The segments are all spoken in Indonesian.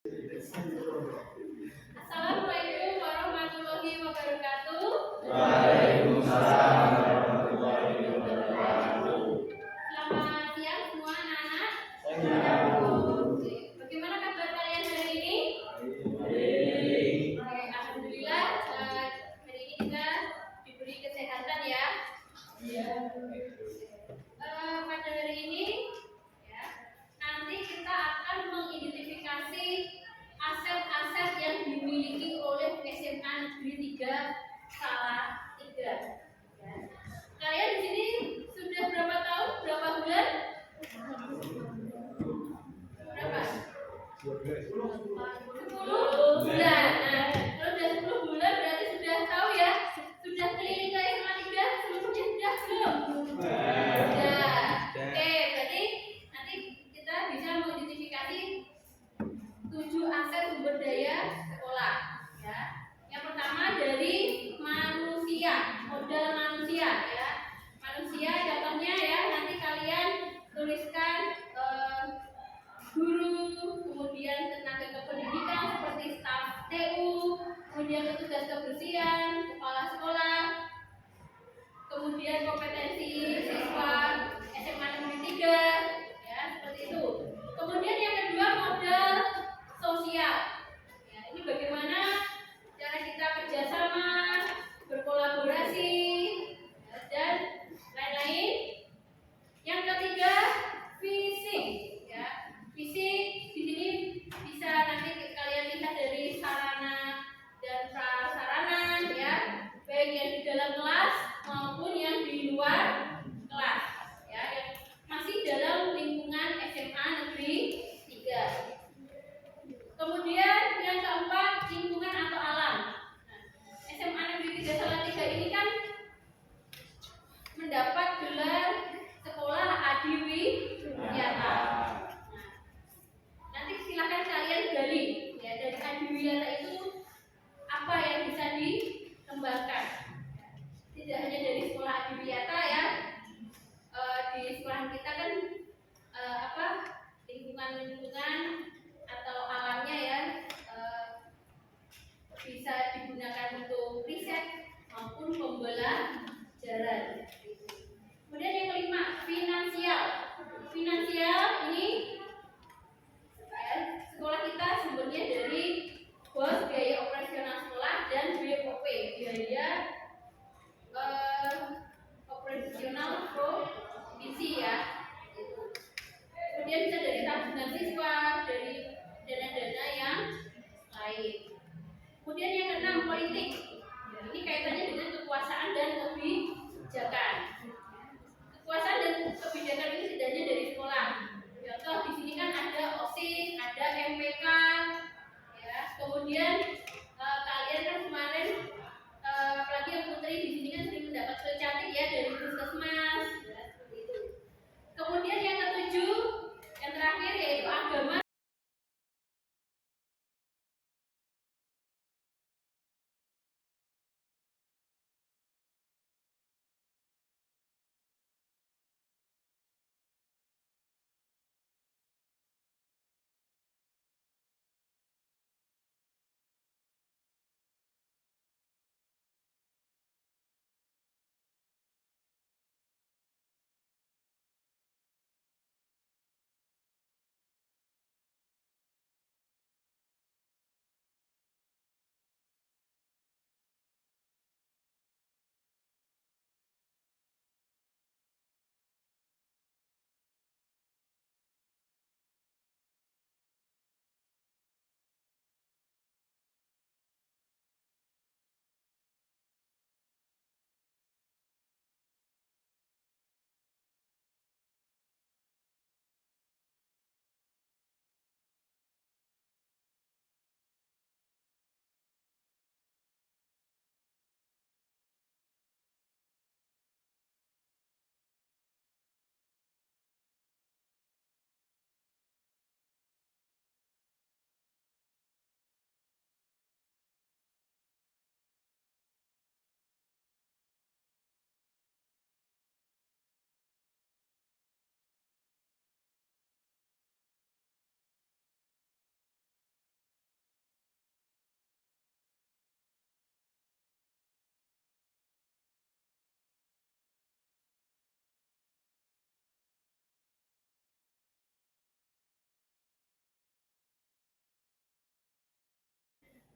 Assalamualaikum warahmatullahi wabarakatuh. Waalaikumsalam warahmatullahi wabarakatuh. Selamat siang semua anak-anak. Bagaimana kabar kalian hari ini? Oke, alhamdulillah hari ini kita diberi kesehatan ya. Pada hari ini ya, nanti kita akan mengidentifikasi aset-aset yang dimiliki oleh SMA Negeri 3 Salatiga. Ya. Kalian di sini sudah berapa tahun? Berapa bulan? Berapa? 10 bulan. Nah, kalau sudah 10 bulan berarti sudah tahu ya? Sudah keliling ke SMA 3 seluruhnya sudah belum? Sudah. Oke, berarti nanti kita bisa mengidentifikasi 7 aset sumber daya sekolah ya. Yang pertama dari manusia, modal manusia ya. Manusia contohnya ya, nanti kalian tuliskan guru, kemudian tenaga kependidikan seperti staf TU, kemudian petugas kebersihan, kepala sekolah, kemudian kompetensi siswa SMA Negeri 3 ya, seperti itu. Kemudian yang kedua modal sosial. Ya, ini bagaimana cara kita kerjasama, berkolaborasi,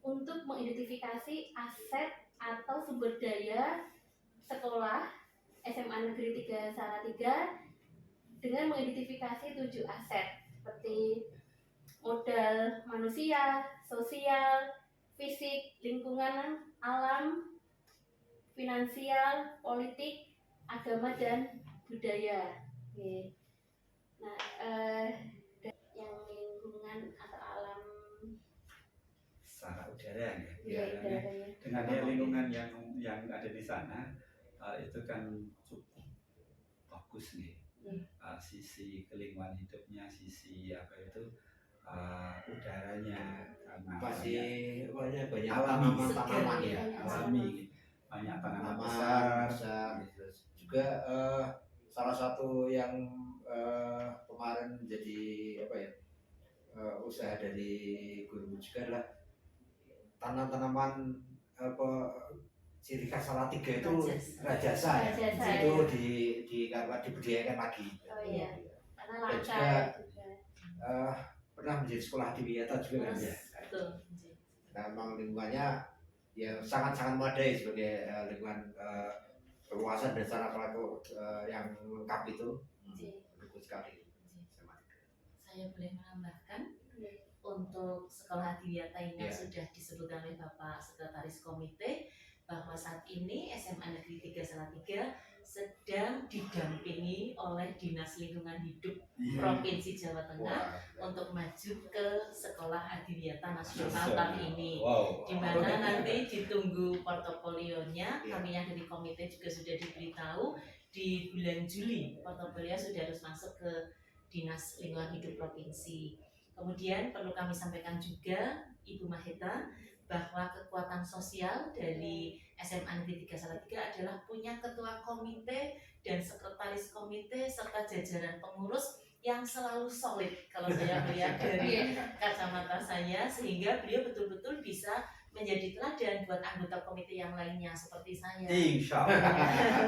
untuk mengidentifikasi aset atau sumber daya sekolah SMA Negeri 3 Salatiga dengan mengidentifikasi 7 aset seperti modal manusia, sosial, fisik, lingkungan, alam, finansial, politik, agama, dan budaya. Oke. Nah, yang lingkungan atau alam secara udara ya, udaranya. dengan lingkungan yang ada di sana itu kan cukup bagus nih. Sisi kelingkungan hidupnya, sisi apa itu udaranya Masih banyak alami, tanaman ya, alami, banyak tanaman besar. Terus juga salah satu yang kemarin jadi apa ya usaha dari guru juga adalah tanaman apa ciri khas Salatiga itu rajasa ya. Rajasa, Itu ya. dibudidayakan lagi. Oh iya, karena Dan langka juga pernah menjadi sekolah di Wiyata juga kan ya. Betul. Nah, memang lingkungannya ya sangat-sangat memadai sebagai lingkungan perluasan dan sarana yang lengkap itu. Bagus sekali. Saya boleh menambahkan untuk sekolah Adiwiyata ini yang sudah disebutkan oleh Bapak Sekretaris Komite bahwa saat ini SMA Negeri 3 Salatiga sedang didampingi oleh Dinas Lingkungan Hidup Provinsi Jawa Tengah untuk maju ke sekolah Adiwiyata Nasional tahun ini. Di mana nanti ditunggu portofolionya, kami yang dari komite juga sudah diberitahu di bulan Juli portofolio sudah harus masuk ke Dinas Lingkungan Hidup Provinsi. Kemudian perlu kami sampaikan juga Ibu Maheta bahwa kekuatan sosial dari SMA Negeri 3 Salatiga adalah punya ketua komite dan sekretaris komite serta jajaran pengurus yang selalu solid kalau saya melihat dari kacamata saya, sehingga beliau betul-betul bisa menjadi teladan buat anggota komite yang lainnya seperti saya. Insya Allah.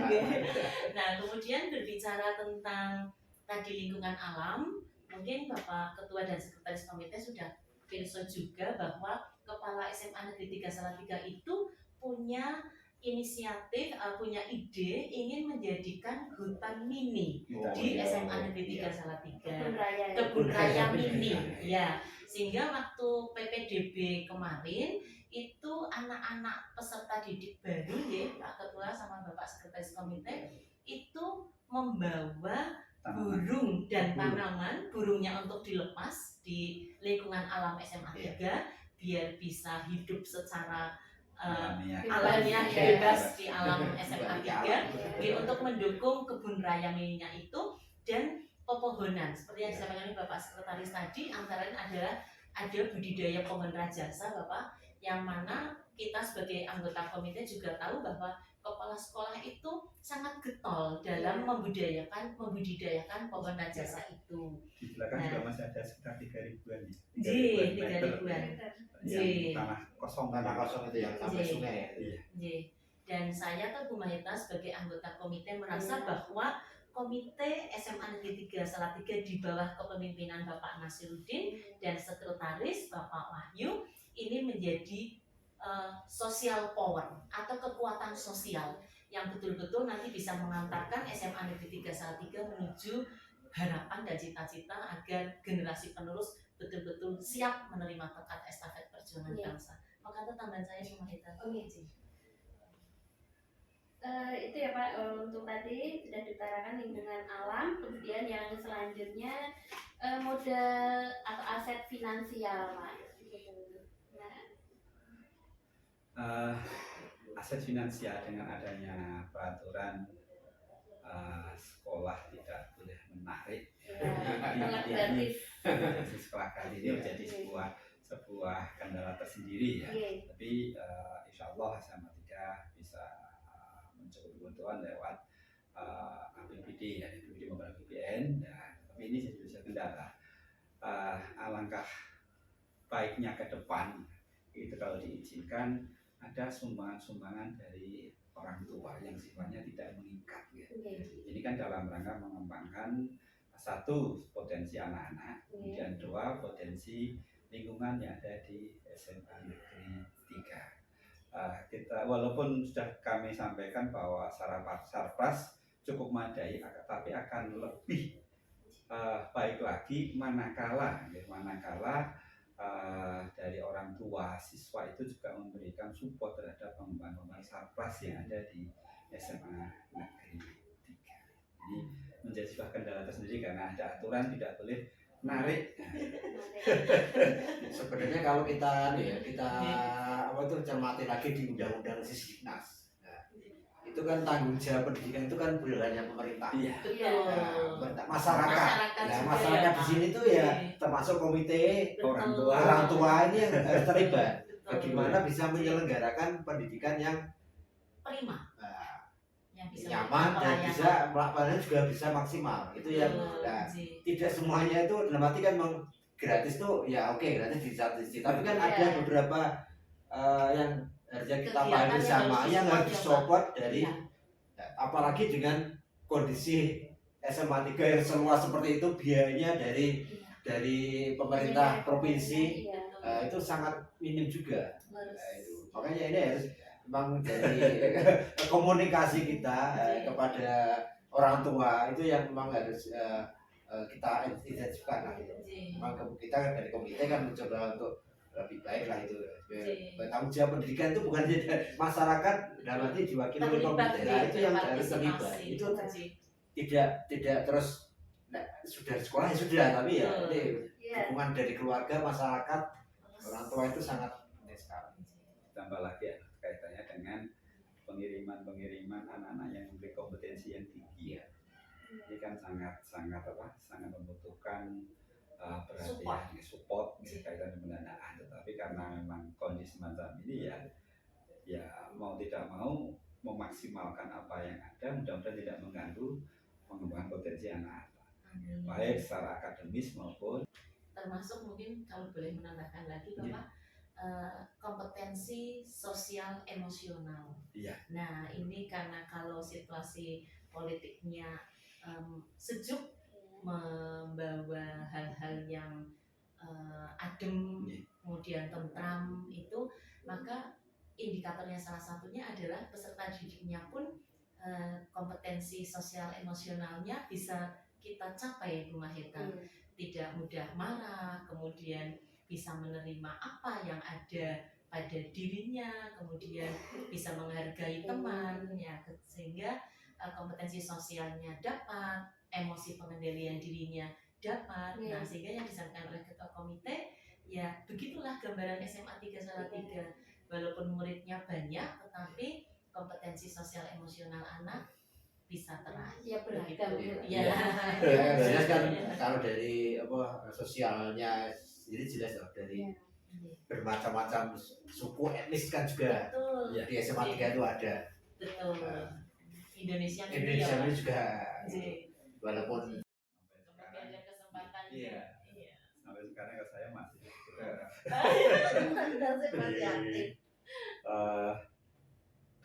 Nah, kemudian berbicara tentang tadi lingkungan alam, mungkin Bapak Ketua dan Sekretaris Komite sudah pirsa juga bahwa Kepala SMA Negeri 3 Salatiga itu punya inisiatif, punya ide ingin menjadikan hutan mini di SMA Negeri 3 Salatiga. Kebun raya mini, ya. Sehingga waktu PPDB kemarin itu anak-anak peserta didik baru ya Pak Ketua sama Bapak Sekretaris Komite itu membawa burung dan tanaman, burungnya untuk dilepas di lingkungan alam SMA 3 biar bisa hidup secara alamiah bebas di alam SMA 3 untuk mendukung kebun raya mininya itu dan pepohonan seperti yang disampaikan oleh Bapak Sekretaris tadi, antara lain adalah ada budidaya pohon rajasa Bapak, yang mana kita sebagai anggota komite juga tahu bahwa kepala sekolah itu sangat getol dalam membudidayakan pohon rajasa itu. Di belakang juga masih ada sekitar 3.000-an. 3.000-an. Tanah kosong itu yang sampai sungai ya. Dan saya atau Bu Maheta sebagai anggota komite merasa bahwa komite SMA Negeri 3 Salatiga di bawah kepemimpinan Bapak Nasiruddin dan sekretaris Bapak Wahyu ini menjadi social power atau kekuatan sosial yang betul-betul nanti bisa mengantarkan SMA Negeri 3 Salatiga menuju harapan dan cita-cita agar generasi penerus betul-betul siap menerima tongkat estafet perjuangan bangsa. Maka itu tambahan saya cuma itu. Itu ya Pak, untuk tadi sudah diutarakan lingkungan alam, kemudian yang selanjutnya modal atau aset finansial Pak. Aset finansial dengan adanya peraturan sekolah tidak boleh menarik. Ini sekolah kali ini menjadi sebuah kendala tersendiri ya. Tapi insya Allah SMA 3 bisa mencoba kebutuhan lewat APBD ya, APBD maupun APBN. Ya, tapi ini jadi kendala. Alangkah baiknya ke depan itu kalau diizinkan ada sumbangan-sumbangan dari orang tua yang sifatnya tidak mengikat ya. Ini kan dalam rangka mengembangkan satu potensi anak-anak, kemudian dua potensi lingkungan yang ada di SMA Negeri 3. Kita walaupun sudah kami sampaikan bahwa sarpras cukup memadai, tapi akan lebih baik lagi manakala dari orang tua siswa itu juga memberikan support terhadap pengembangan sarpras yang ada di SMA Negeri 3. Jadi menjadi sebuah kendala tersendiri karena ada aturan tidak boleh narik. Sebenarnya kalau kita cermati lagi di undang-undang Sisdiknas, itu kan tanggung jawab pendidikan itu kan bulannya pemerintah. Iya. Masyarakat. Nah, masyarakat di sini tuh ya termasuk komite orang tua ini yang harus terlibat. Bagaimana bisa menyelenggarakan pendidikan yang prima, yang bisa nyaman dan bisa pelayanannya juga bisa maksimal. Itu yang tidak semuanya itu dalam arti kan memang gratis tuh ya oke, gratis di satu sisi. Tapi kan ada beberapa yang harusnya kita pahami bersama yang harus disupport dari apalagi dengan kondisi SMA 3 yang seluas seperti itu, biayanya dari pemerintah provinsi itu sangat minim juga. Makanya ini harus memang dari komunikasi kita kepada orang tua itu yang memang harus kita intensifkan. Memang kita dari komite kan mencoba untuk lebih baik lah itu. Tanggung jawab pendidikan itu bukan masyarakat dalam arti diwakili oleh pemerintah, itu yang harus terlibat. Itu tidak terus sudah sekolah ya sudah, tapi ya ini dukungan dari keluarga, masyarakat, orang tua itu sangat penting sekali. Tambah lagi ya kaitannya dengan pengiriman anak-anak yang memiliki kompetensi yang tinggi ya. Ini kan sangat membutuhkan perhatian, support kaitan dengan pendanaan. Tetapi karena memang kondisi semacam ini ya mau tidak mau memaksimalkan apa yang ada, mudah-mudahan tidak mengganggu pengembangan potensi anak, baik secara akademis maupun termasuk mungkin kalau boleh menambahkan lagi Bapak, kompetensi sosial emosional. Nah ini karena kalau situasi politiknya sejuk, membawa hal-hal yang adem, kemudian tentram itu, maka indikatornya salah satunya adalah peserta didiknya pun kompetensi sosial emosionalnya bisa kita capai, Bu Maheta. Tidak mudah marah, kemudian bisa menerima apa yang ada pada dirinya, kemudian bisa menghargai teman, ya, sehingga kompetensi sosialnya dapat, emosi pengendalian dirinya dapat. Nah, sehingga yang disampaikan oleh ketua komite, ya begitulah gambaran SMA 3 Salatiga. Walaupun muridnya banyak, tetapi kompetensi sosial emosional anak bisa teraih. Ya beragam. Jelas kan kalau dari sosialnya jadi jelas dari bermacam-macam suku etnis kan juga. Betul. Di SMA 3 itu ada. Betul. Indonesia ini juga walaupun sampai ada kesempatan. Sampai sekarang ke saya masih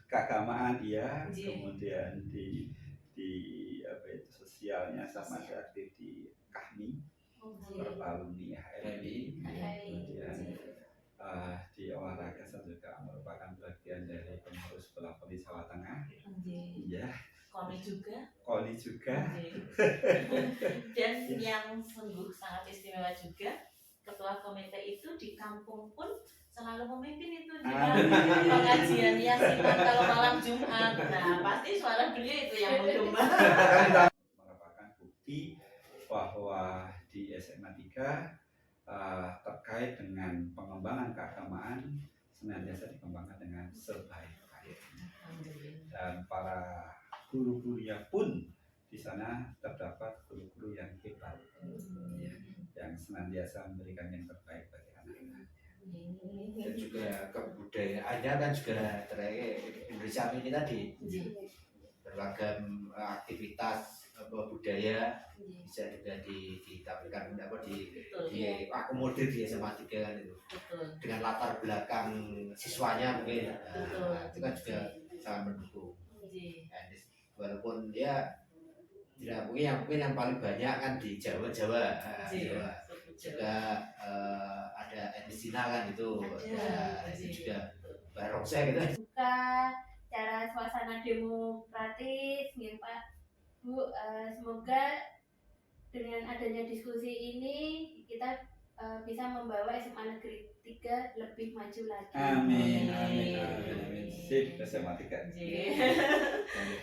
keagamaan kemudian di sosialnya sama aktif di KAHMI, Perpaluni HRI, kemudian di olahraga saya juga merupakan bagian dari pengurus bola voli Jawa Tengah. Koni juga. Dan yang sungguh sangat istimewa juga, ketua komite itu di kampung pun selalu memimpin itu pengajian yasinan kalau malam Jumat. Nah, pasti suara beliau itu yang menggema. Merupakan bukti bahwa di SMA 3 terkait dengan pengembangan keagamaan senantiasa dikembangkan dengan sebaik-baiknya. Dan para guru-gurunya pun di sana terdapat guru-guru yang hebat, yang senantiasa memberikan yang terbaik bagi anak-anak. Dan juga kebudayaannya kan juga Indonesia ini tadi beragam aktivitas budaya bisa juga ditampilkan diakomodir di SMA 3 kan itu. Dengan latar belakang siswanya mungkin itu kan juga sangat mendukung. Walaupun ya tidak mungkin yang paling banyak kan di Jawa. juga ada etnis Cina kan itu, Ada, itu juga barongsai gitu. Buka cara suasana demokratis, nih Pak Bu. Semoga dengan adanya diskusi ini kita bisa membawa SMA Negeri 3 lebih maju lagi. Amin, amin, amin, amin. Sip, SMA 3.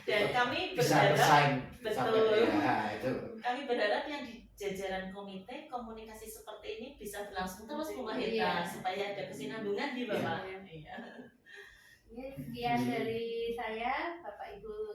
Dan kami Bisa berharap, bersaing betul. sampai ya itu. kami berharap yang di jajaran komite komunikasi seperti ini bisa berlangsung terus Bu Mahita, Iya. supaya ada kesinambungan di Bapak. Iya. Ini sekian dari saya, Bapak Ibu